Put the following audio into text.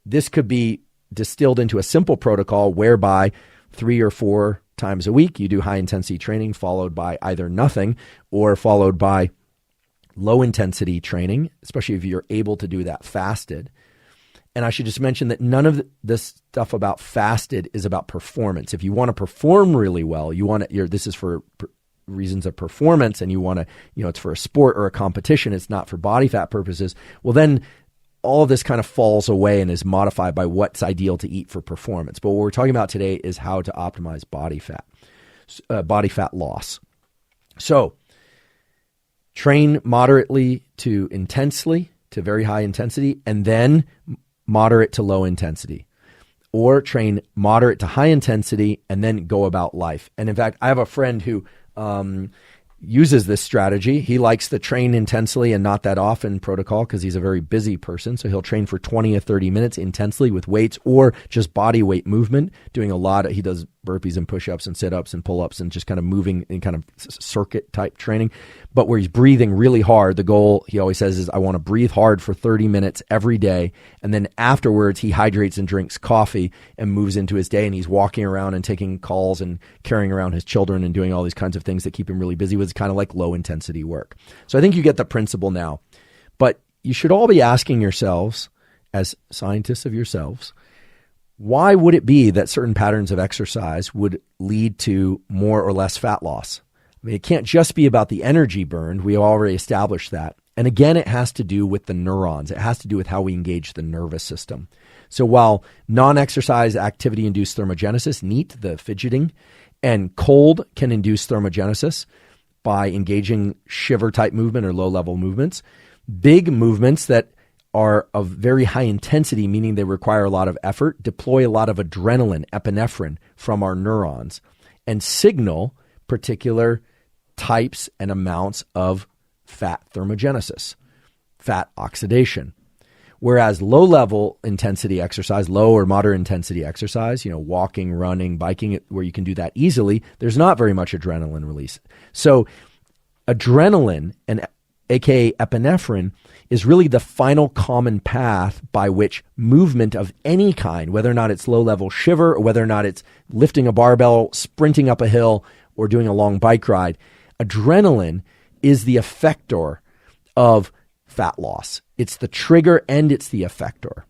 This could be distilled into a simple protocol whereby 3 or 4 times a week you do high intensity training followed by either nothing or followed by low intensity training, especially if you're able to do that fasted. And I should just mention that none of this stuff about fasted is about performance. If you want to perform really well, this is for reasons of performance, and you want to, it's for a sport or a competition, it's not for body fat purposes. Well, then all of this kind of falls away and is modified by what's ideal to eat for performance. But what we're talking about today is how to optimize body fat loss. So train moderately to intensely, to very high intensity, and then moderate to low intensity, or train moderate to high intensity and then go about life. And in fact, I have a friend who uses this strategy. He likes the train intensely and not that often protocol because he's a very busy person. So he'll train for 20 or 30 minutes intensely with weights or just body weight movement, doing he does burpees and push-ups and sit-ups and pull-ups and just kind of moving in kind of circuit type training, but where he's breathing really hard. The goal, he always says, is I want to breathe hard for 30 minutes every day. And then afterwards he hydrates and drinks coffee and moves into his day. And he's walking around and taking calls and carrying around his children and doing all these kinds of things that keep him really busy. It's kind of like low intensity work. So I think you get the principle now, but you should all be asking yourselves, as scientists of yourselves, why would it be that certain patterns of exercise would lead to more or less fat loss? I mean, it can't just be about the energy burned. We already established that. And again, it has to do with the neurons. It has to do with how we engage the nervous system. So while non-exercise activity-induced thermogenesis, NEAT, the fidgeting, and cold can induce thermogenesis by engaging shiver-type movement or low-level movements, big movements that are of very high intensity, meaning they require a lot of effort, deploy a lot of adrenaline, epinephrine from our neurons, and signal particular types and amounts of fat thermogenesis, fat oxidation. Whereas low-level intensity exercise, low or moderate intensity exercise, walking, running, biking, where you can do that easily, there's not very much adrenaline release. So adrenaline, and aka epinephrine, is really the final common path by which movement of any kind, whether or not it's low-level shiver or whether or not it's lifting a barbell, sprinting up a hill, or doing a long bike ride, adrenaline is the effector of fat loss. It's the trigger and it's the effector.